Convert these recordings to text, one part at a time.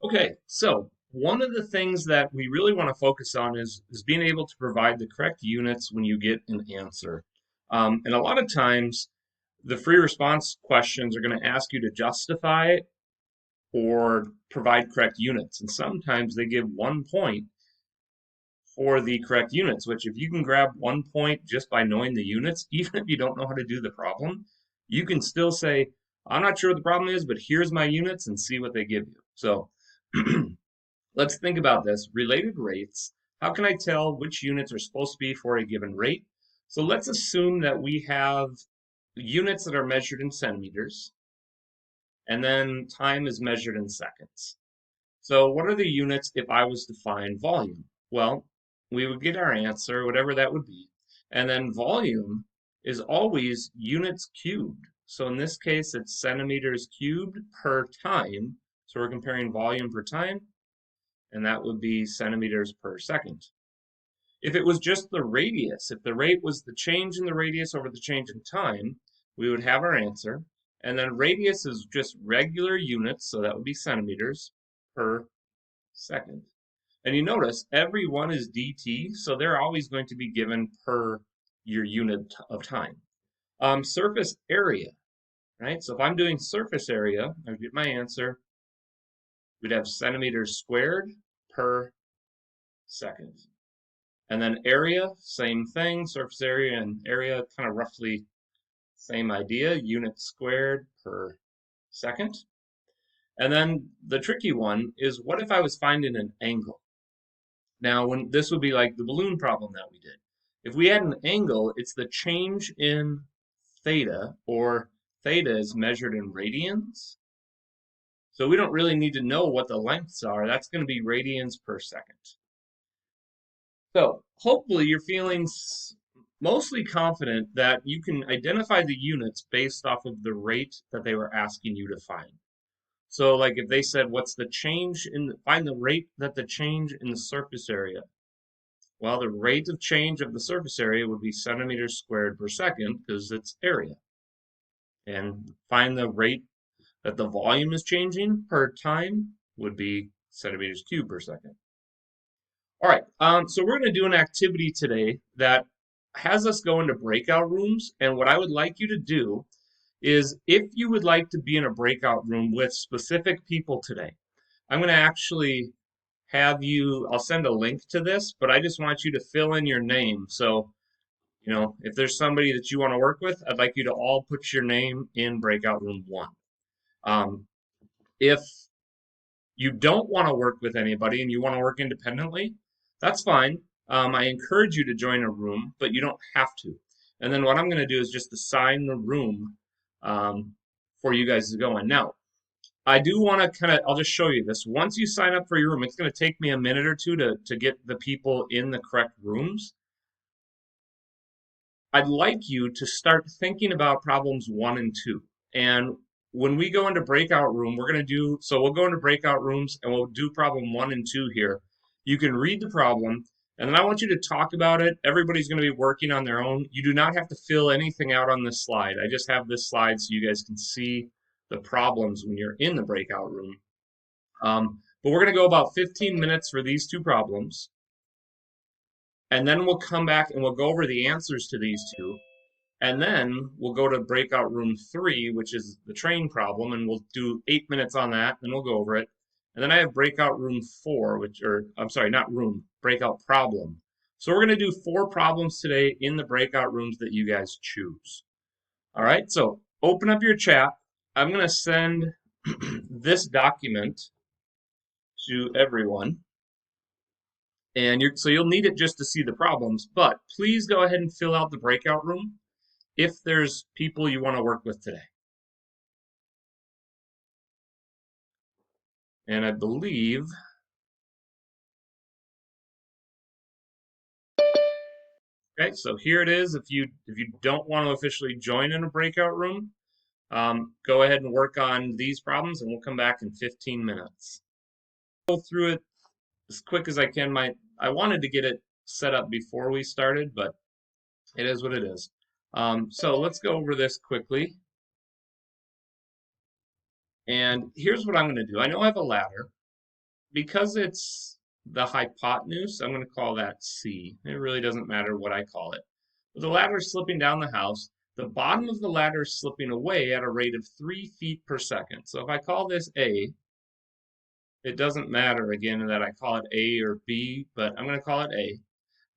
Okay, so one of the things that we really want to focus on is being able to provide the correct units when you get an answer. And a lot of times, the free response questions are going to ask you to justify or provide correct units. And sometimes they give 1 point for the correct units, which if you can grab 1 point just by knowing the units, even if you don't know how to do the problem, you can still say, I'm not sure what the problem is, but here's my units and see what they give you. So let's think about this. Related rates. How can I tell which units are supposed to be for a given rate? So let's assume that we have units that are measured in centimeters, and then time is measured in seconds. So what are the units if I was to find volume? Well, we would get our answer, whatever that would be. And then volume is always units cubed. So in this case, it's centimeters cubed per time. So we're comparing volume per time, and that would be centimeters per second. If it was just the radius, if the rate was the change in the radius over the change in time, we would have our answer. And then radius is just regular units, so that would be centimeters per second. And you notice every one is dt, so they're always going to be given per your unit of time. Surface area, right? So if I'm doing surface area, I get my answer. We'd have centimeters squared per second. And then area, same thing, surface area and area, kind of roughly same idea, units squared per second. And then the tricky one is what if I was finding an angle? Now, when this would be like the balloon problem that we did. If we had an angle, it's the change in theta, or theta is measured in radians. So we don't really need to know what the lengths are. That's going to be radians per second. So hopefully you're feeling mostly confident that you can identify the units based off of the rate that they were asking you to find. So like if they said, what's the change in, find the rate that the change in the surface area. Well, the rate of change of the surface area would be centimeters squared per second because it's area. And find the rate that the volume is changing per time would be centimeters cubed per second. All right, so we're going to do an activity today that has us go into breakout rooms. And what I would like you to do is if you would like to be in a breakout room with specific people today, I'm going to actually have you, I'll send a link to this, but I just want you to fill in your name. So, if there's somebody that you want to work with, I'd like you to all put your name in breakout room 1. If you don't want to work with anybody and you want to work independently, that's fine. I encourage you to join a room, but you don't have to. And then what I'm going to do is just assign the room for you guys to go in. Now, I do want to I'll just show you this. Once you sign up for your room, it's going to take me a minute or two to get the people in the correct rooms. I'd like you to start thinking about problems 1 and 2. And when we go into breakout room, we'll go into breakout rooms and we'll do problem 1 and 2 here. You can read the problem, and then I want you to talk about it. Everybody's going to be working on their own. You do not have to fill anything out on this slide. I just have this slide so you guys can see the problems when you're in the breakout room. But we're going to go about 15 minutes for these 2 problems. And then we'll come back and we'll go over the answers to these 2. And then we'll go to breakout room 3, which is the train problem, and we'll do 8 minutes on that, and we'll go over it. And then I have breakout room 4, breakout problem. So we're going to do 4 problems today in the breakout rooms that you guys choose. All right, so open up your chat. I'm going to send this document to everyone. And so you'll need it just to see the problems, but please go ahead and fill out the breakout room if there's people you want to work with today. And I believe, okay, so here it is. If you don't want to officially join in a breakout room, go ahead and work on these problems, and we'll come back in 15 minutes. Go through it as quick as I can. I wanted to get it set up before we started, but it is what it is. So let's go over this quickly. And here's what I'm going to do. I know I have a ladder. because it's the hypotenuse, I'm going to call that C. It really doesn't matter what I call it. But the ladder is slipping down the house. The bottom of the ladder is slipping away at a rate of 3 feet per second. So if I call this A, it doesn't matter again that I call it A or B, but I'm going to call it A.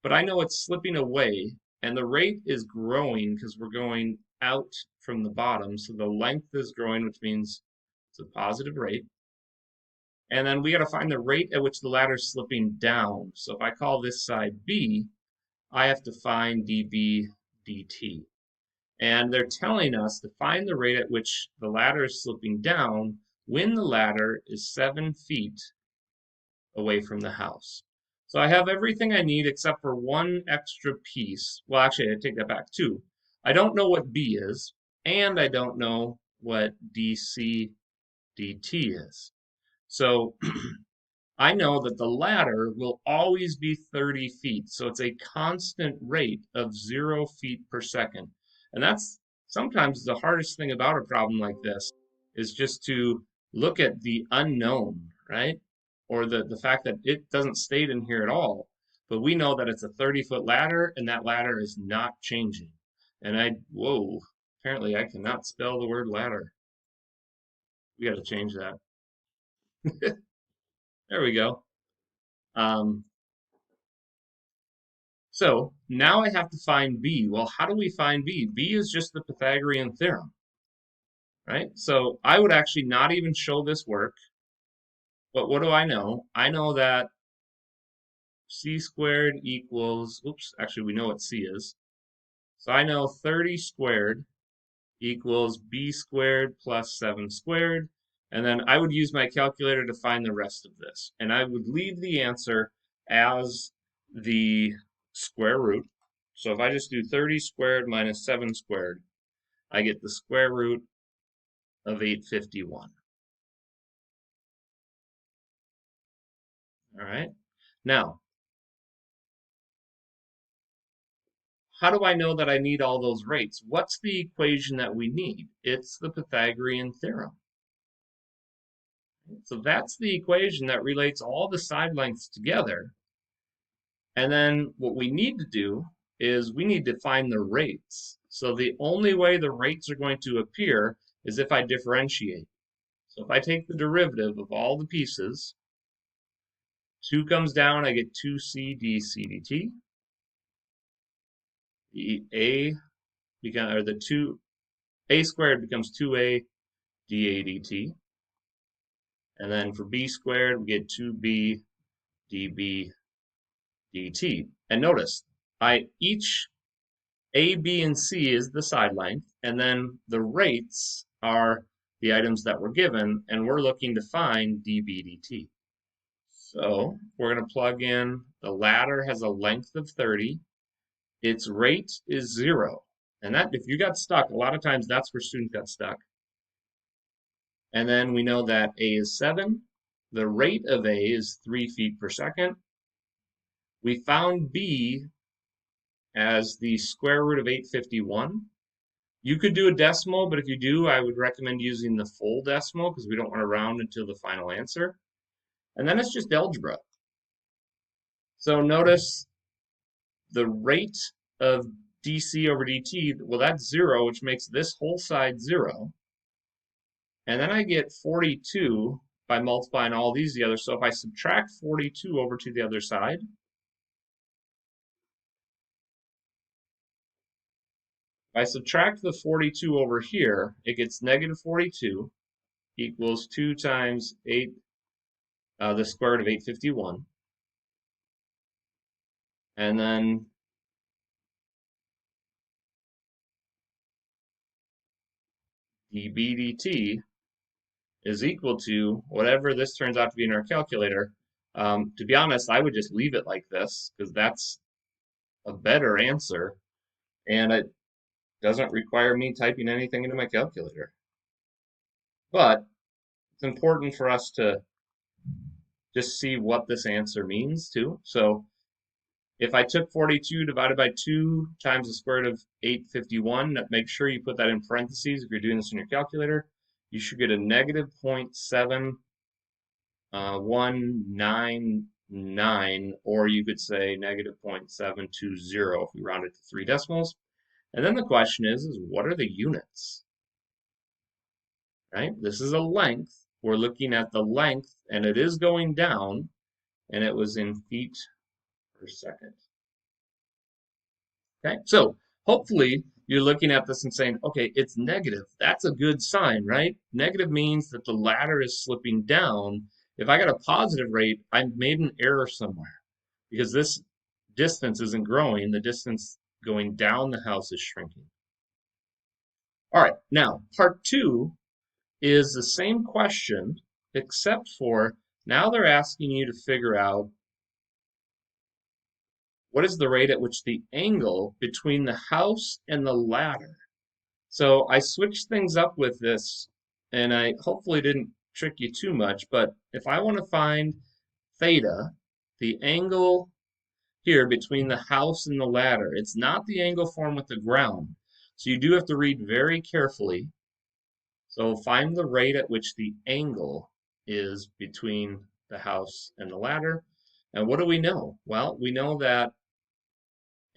But I know it's slipping away, and the rate is growing because we're going out from the bottom. So the length is growing, which means it's a positive rate. And then we got to find the rate at which the ladder is slipping down. So if I call this side B, I have to find dB dt. And they're telling us to find the rate at which the ladder is slipping down when the ladder is 7 feet away from the house. So I have everything I need except for one extra piece. Well, actually, I take that back too. I don't know what B is, and I don't know what dC dt is. So I know that the ladder will always be 30 feet. So it's a constant rate of 0 feet per second. And that's sometimes the hardest thing about a problem like this is just to look at the unknown, right? Or the fact that it doesn't state in here at all. But we know that it's a 30-foot ladder and that ladder is not changing. And whoa, apparently I cannot spell the word ladder. We got to change that. There we go. Um, So now I have to find B. Well, how do we find B? B is just the Pythagorean theorem, right? So I would actually not even show this work, but what do I know? I know that C squared equals, oops, actually we know what C is. So I know 30 squared equals B squared plus 7 squared. And then I would use my calculator to find the rest of this. And I would leave the answer as the square root. So if I just do 30 squared minus 7 squared, I get the square root of 851. All right. Now, how do I know that I need all those rates? What's the equation that we need? It's the Pythagorean theorem. So that's the equation that relates all the side lengths together. And then what we need to do is we need to find the rates. So the only way the rates are going to appear is if I differentiate. So if I take the derivative of all the pieces, 2 comes down, I get 2c dc dt. The a become, or the 2a squared becomes 2a dA dt. And then for b squared, we get 2b dB dt. And notice, each A, B, and C is the side length, and then the rates are the items that were given, and we're looking to find dB dt. So we're going to plug in, the ladder has a length of 30, its rate is 0. And that, if you got stuck, a lot of times that's where students got stuck. And then we know that A is 7, the rate of A is 3 feet per second. We found B as the square root of 851. You could do a decimal, but if you do, I would recommend using the full decimal because we don't want to round until the final answer. And then it's just algebra. So notice the rate of dc over dt, well, that's 0, which makes this whole side 0. And then I get 42 by multiplying all these together. So if I subtract 42 over to the other side, if I subtract the 42 over here, it gets negative 42 equals 2 times 8, the square root of 851. And then dB dt is equal to whatever this turns out to be in our calculator. To be honest, I would just leave it like this because that's a better answer, and it doesn't require me typing anything into my calculator. But it's important for us to just see what this answer means too. So if I took 42 divided by 2 times the square root of 851, make sure you put that in parentheses if you're doing this in your calculator. You should get a negative 0.7 199, or you could say negative 0.720 if we round it to 3 decimals. And then the question is what are the units? Right? This is a length. We're looking at the length, and it is going down, and it was in feet per second. Okay, so hopefully you're looking at this and saying, okay, it's negative. That's a good sign, right? Negative means that the ladder is slipping down. If I got a positive rate, I made an error somewhere because this distance isn't growing. The distance going down the house is shrinking. All right, now part two is the same question, except for now they're asking you to figure out what is the rate at which the angle between the house and the ladder. So I switched things up with this, and I hopefully didn't trick you too much, but if I want to find theta, the angle here between the house and the ladder, it's not the angle formed with the ground. So you do have to read very carefully. So find the rate at which the angle is between the house and the ladder. And what do we know? Well, we know that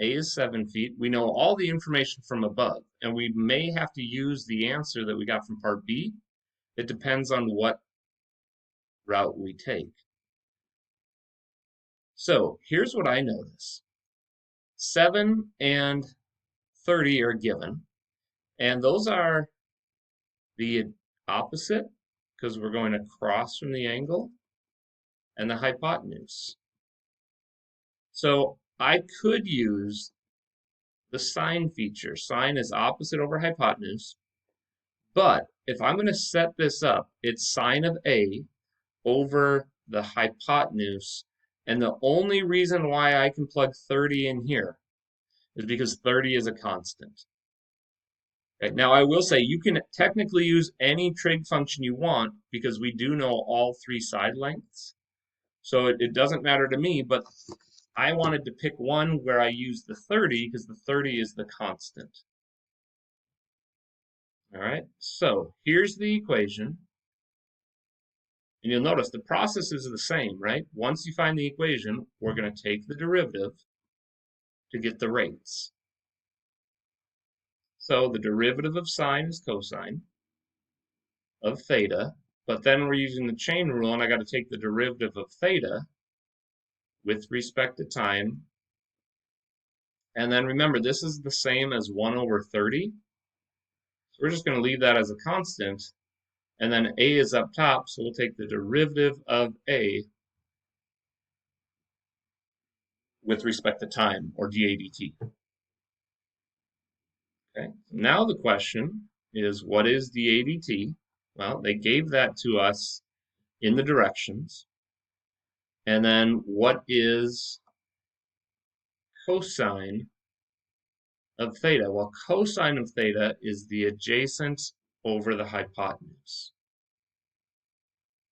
A is 7 feet. We know all the information from above, and we may have to use the answer that we got from part B. It depends on what route we take. So here's what I notice. 7 and 30 are given, and those are the opposite because we're going across from the angle and the hypotenuse. So I could use the sine feature. Sine is opposite over hypotenuse. But if I'm going to set this up, it's sine of A over the hypotenuse. And the only reason why I can plug 30 in here is because 30 is a constant. Okay, now I will say you can technically use any trig function you want because we do know all three side lengths. So it doesn't matter to me, but I wanted to pick one where I use the 30 because the 30 is the constant. All right, so here's the equation. And you'll notice the process is the same, right? Once you find the equation, we're going to take the derivative to get the rates. So the derivative of sine is cosine of theta, but then we're using the chain rule, and I got to take the derivative of theta with respect to time. And then remember, this is the same as 1 over 30. So we're just going to leave that as a constant. And then a is up top, so we'll take the derivative of a with respect to time, or dA dt. Okay, now the question is, what is dA dt? Well, they gave that to us in the directions. And then what is cosine of theta? Well, cosine of theta is the adjacent over the hypotenuse.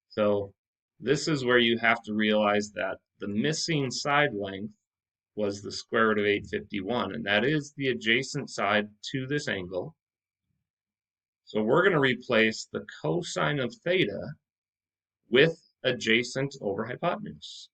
So this is where you have to realize that the missing side length was the square root of 851, and that is the adjacent side to this angle. So we're going to replace the cosine of theta with adjacent over hypotenuse.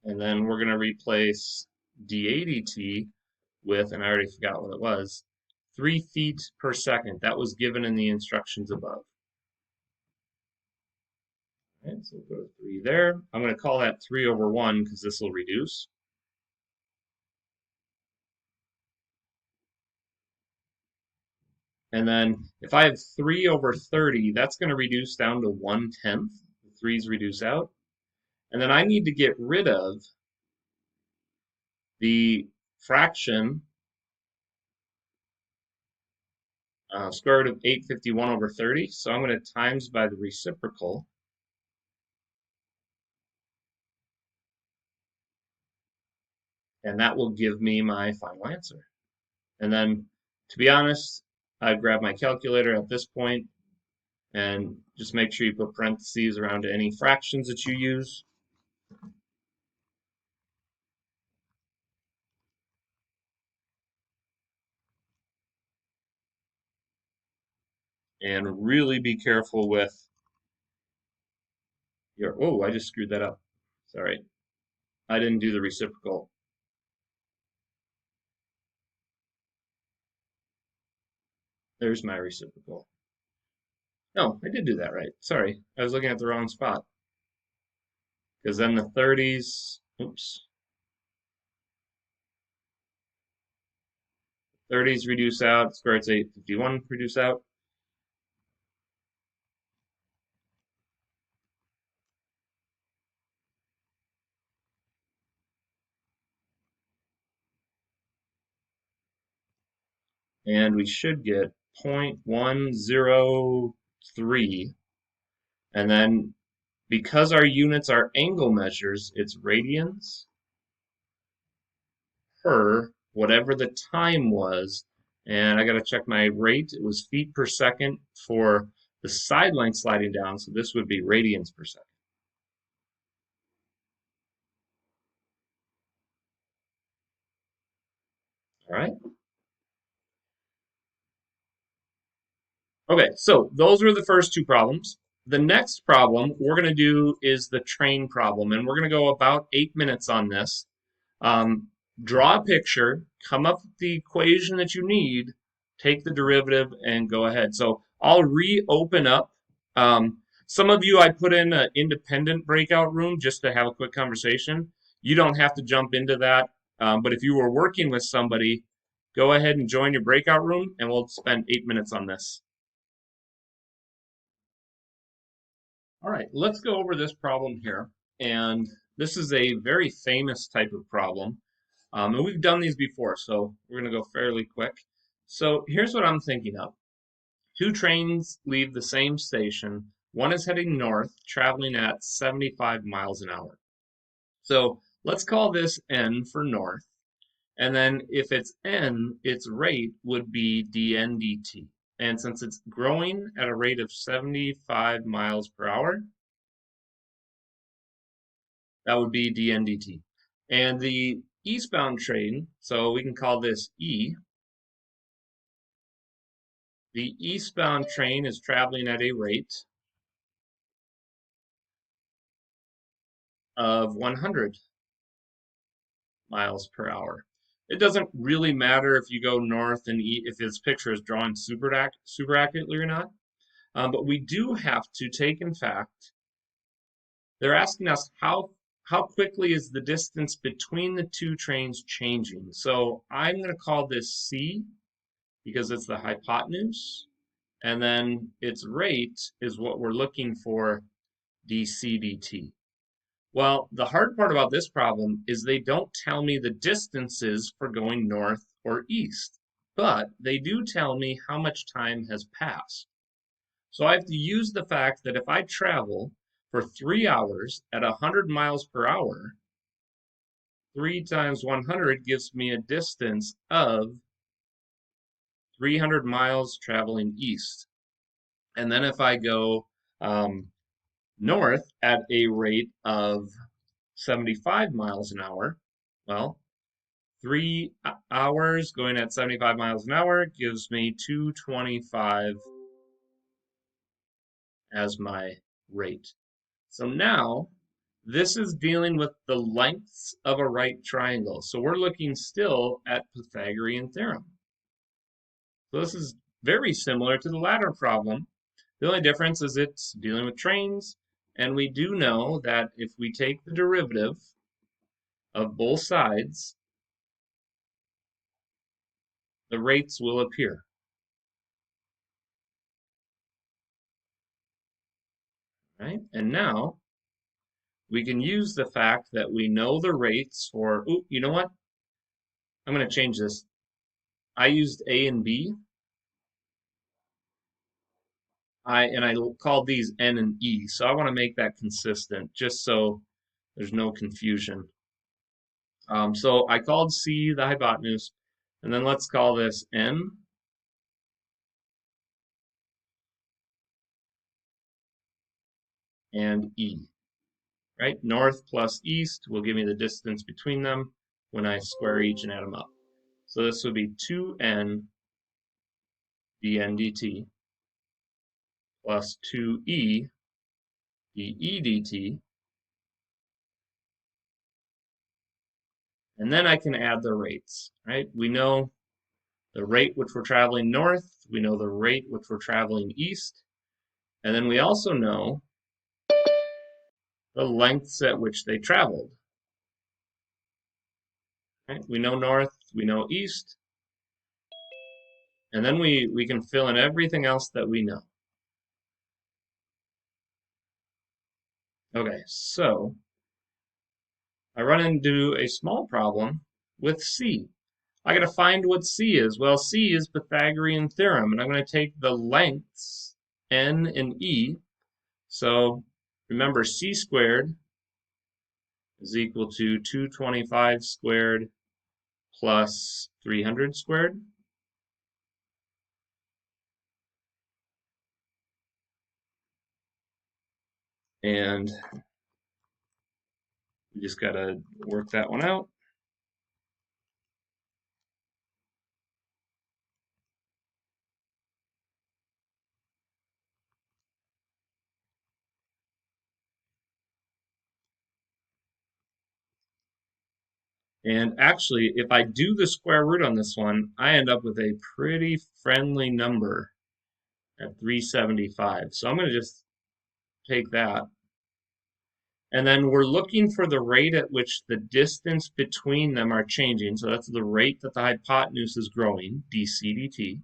And then we're going to replace dA dt with, and I already forgot what it was, 3 feet per second. That was given in the instructions above. Okay, so we'll go to 3 there. I'm going to call that 3 over 1 because this will reduce. And then if I have 3 over 30, that's going to reduce down to 1/10. The 3's reduce out. And then I need to get rid of the fraction square root of 851 over 30. So I'm going to times by the reciprocal. And that will give me my final answer. And then, to be honest, I grab my calculator at this point, And just make sure you put parentheses around any fractions that you use. And really be careful with your, oh, I just screwed that up. Sorry. I didn't do the reciprocal. There's my reciprocal. No, I did do that right. Sorry. I was looking at the wrong spot. Because then the 30s, oops, 30s reduce out, square root's 851 reduce out. And we should get 0.103. And then because our units are angle measures, it's radians per whatever the time was. And I got to check my rate. It was feet per second for the side length sliding down. So this would be radians per second. All right. Okay, so those were the first two problems. The next problem we're going to do is the train problem, and we're going to go about 8 minutes on this. Um, Draw a picture, come up with the equation that you need, take the derivative, and go ahead. So I'll reopen up. Some of you I put in an independent breakout room just to have a quick conversation. You don't have to jump into that, but if you were working with somebody, go ahead and join your breakout room, and we'll spend 8 minutes on this. All right, let's go over this problem here. And this is a very famous type of problem. And we've done these before, so we're going to go fairly quick. So here's what I'm thinking of. Two trains leave the same station. One is heading north, traveling at 75 miles an hour. So let's call this N for north. And then if it's N, its rate would be dN dt. And since it's growing at a rate of 75 miles per hour, that would be dN dt. And the eastbound train, so we can call this E. The eastbound train is traveling at a rate of 100 miles per hour. It doesn't really matter if you go north and if this picture is drawn super accurately or not. But we do have to take, in fact, they're asking us how quickly is the distance between the two trains changing. So I'm going to call this C because it's the hypotenuse. And then its rate is what we're looking for, dc dt. Well, the hard part about this problem is they don't tell me the distances for going north or east, but they do tell me how much time has passed. So I have to use the fact that if I travel for 3 hours at 100 miles per hour, 3 times 100 gives me a distance of 300 miles traveling east. And then if I go north at a rate of 75 miles an hour, well, 3 hours going at 75 miles an hour gives me 225 as my rate. So now this is dealing with the lengths of a right triangle. So we're looking still at Pythagorean theorem. So this is very similar to the latter problem. The only difference is it's dealing with trains, and we do know that if we take the derivative of both sides, the rates will appear. Right? And now we can use the fact that we know the rates for, oh, you know what? I'm going to change this. I used A and B. I called these N and E. So I want to make that consistent just so there's no confusion. So I called C the hypotenuse, and then let's call this N. and E, right? North plus east will give me the distance between them when I square each and add them up. So this would be 2n dn dt plus 2e dE dt, and then I can add the rates, right? We know the rate which we're traveling north, we know the rate which we're traveling east, and then we also know the lengths at which they traveled. Right? We know north, we know east, and then we can fill in everything else that we know. Okay, so I run into a small problem with C. I got to find what C is. Well, C is Pythagorean theorem, and I'm going to take the lengths N and E. So remember, C squared is equal to 225 squared plus 300 squared. And we just got to work that one out. And actually, if I do the square root on this one, I end up with a pretty friendly number at 375. So I'm going to just take that. And then we're looking for the rate at which the distance between them are changing. So that's the rate that the hypotenuse is growing, dc dt.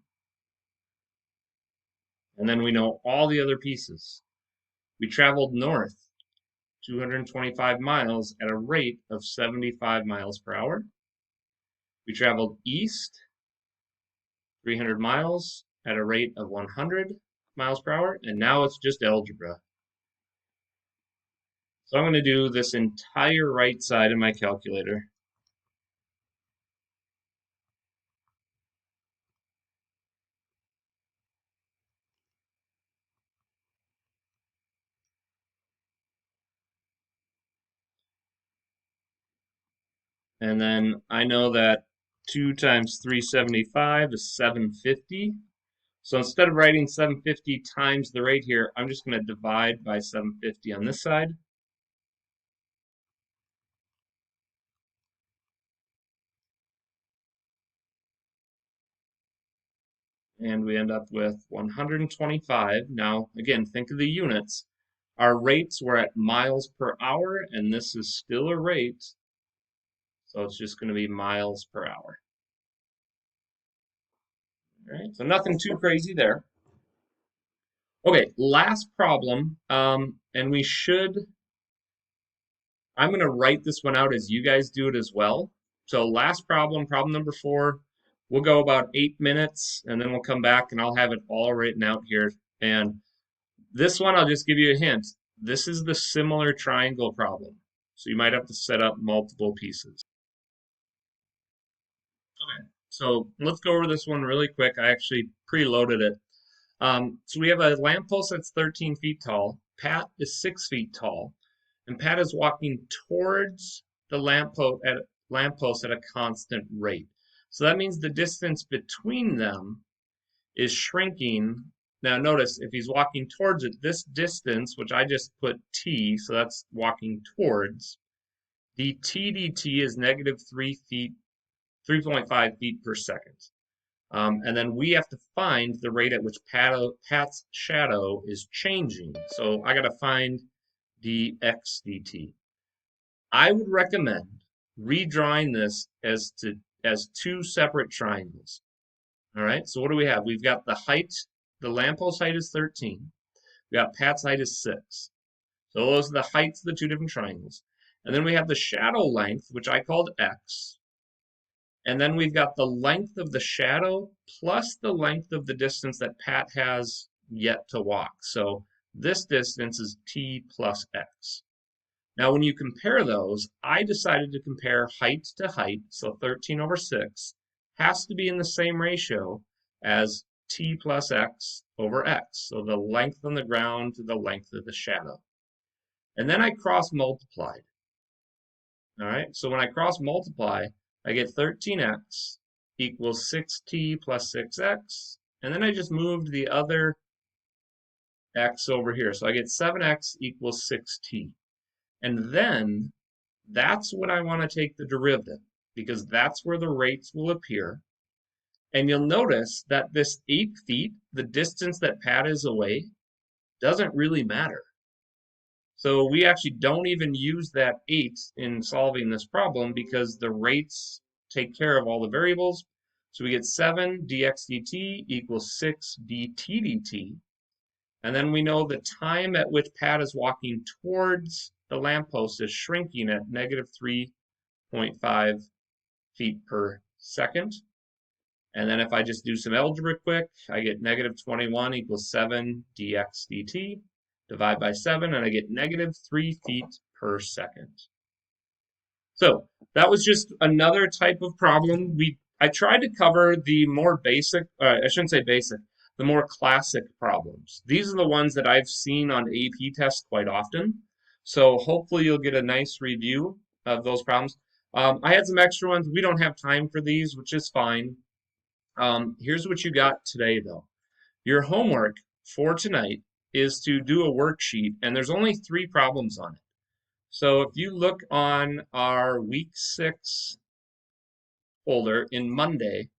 And then we know all the other pieces. We traveled north 225 miles at a rate of 75 miles per hour. We traveled east 300 miles at a rate of 100 miles per hour. And now it's just algebra. So I'm going to do this entire right side of my calculator. And then I know that 2 times 375 is 750. So instead of writing 750 times the rate here, I'm just going to divide by 750 on this side. And we end up with 125. Now, again, think of the units. Our rates were at miles per hour, and this is still a rate. So it's just going to be miles per hour. All right, so nothing too crazy there. Okay, last problem, and I'm going to write this one out as you guys do it as well. So last problem, problem number 4, we'll go about 8 minutes, and then we'll come back and I'll have it all written out here. And this one, I'll just give you a hint. This is the similar triangle problem. So you might have to set up multiple pieces. Okay, so let's go over this one really quick. I actually preloaded it. So we have a lamppost that's 13 feet tall. Pat is 6 feet tall. And Pat is walking towards the lamppost at a constant rate. So that means the distance between them is shrinking. Now notice, if he's walking towards it, this distance, which I just put t, so that's walking towards, the t dt is negative 3.5 feet per second. And then we have to find the rate at which Pat's shadow is changing. So I got to find dx dt. I would recommend redrawing this as 2 separate triangles. All right, so what do we have? We've got the height, the lamppost height is 13. We got Pat's height is 6. So those are the heights of the 2 different triangles. And then we have the shadow length, which I called x. And then we've got the length of the shadow plus the length of the distance that Pat has yet to walk. So this distance is t plus x. Now, when you compare those, I decided to compare height to height, so 13 over 6 has to be in the same ratio as t plus x over x, so the length on the ground to the length of the shadow. And then I cross multiplied. All right, so when I cross multiply, I get 13x equals 6t plus 6x. And then I just moved the other x over here. So I get 7x equals 6t. And then that's when I want to take the derivative because that's where the rates will appear. And you'll notice that this 8 feet, the distance that Pat is away, doesn't really matter. So we actually don't even use that 8 in solving this problem because the rates take care of all the variables. So we get 7 dx dt equals 6 dt dt. And then we know the time at which Pat is walking towards the lamppost is shrinking at negative 3.5 feet per second. And then if I just do some algebra quick, I get negative 21 equals 7 dx dt. Divide by 7, and I get negative 3 feet per second. So that was just another type of problem. I tried to cover the more basic, I shouldn't say basic, the more classic problems. These are the ones that I've seen on AP tests quite often. So hopefully you'll get a nice review of those problems. I had some extra ones. We don't have time for these, which is fine. Here's what you got today, though. Your homework for tonight is to do a worksheet, and there's only 3 problems on it. So if you look on our week 6 folder in Monday,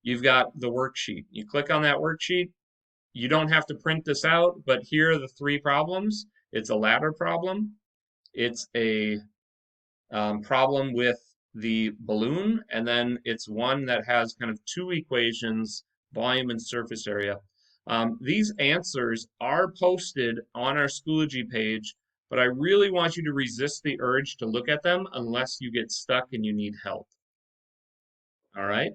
you've got the worksheet. You click on that worksheet. You don't have to print this out, but here are the 3 problems. It's a ladder problem. It's a problem with the balloon, and then it's one that has kind of 2 equations, volume and surface area. These answers are posted on our Schoology page, but I really want you to resist the urge to look at them unless you get stuck and you need help. All right?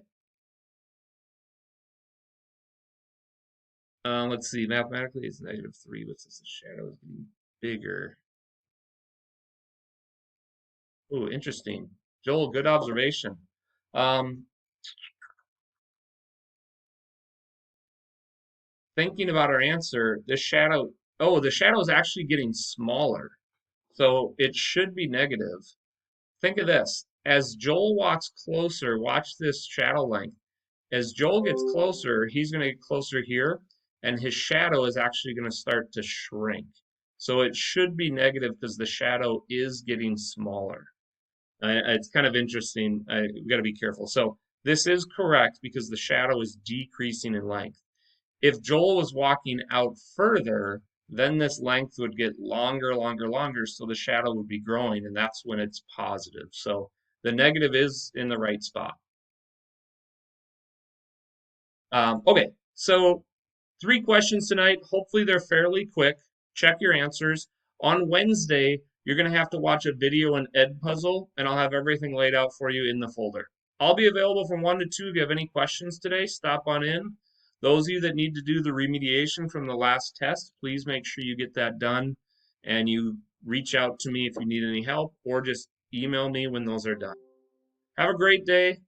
Let's see. Mathematically, it's negative 3, but since the shadow is getting bigger. Oh, interesting. Joel, good observation. Thinking about our answer, the shadow is actually getting smaller. So it should be negative. Think of this. As Joel walks closer, watch this shadow length. As Joel gets closer, he's going to get closer here, and his shadow is actually going to start to shrink. So it should be negative because the shadow is getting smaller. It's kind of interesting. We've got to be careful. So this is correct because the shadow is decreasing in length. If Joel was walking out further, then this length would get longer, longer, longer, so the shadow would be growing, and that's when it's positive. So the negative is in the right spot. Okay, so 3 questions tonight. Hopefully they're fairly quick. Check your answers. On Wednesday, you're going to have to watch a video on Edpuzzle, and I'll have everything laid out for you in the folder. I'll be available from 1 to 2. If you have any questions today, stop on in. Those of you that need to do the remediation from the last test, please make sure you get that done, and you reach out to me if you need any help, or just email me when those are done. Have a great day.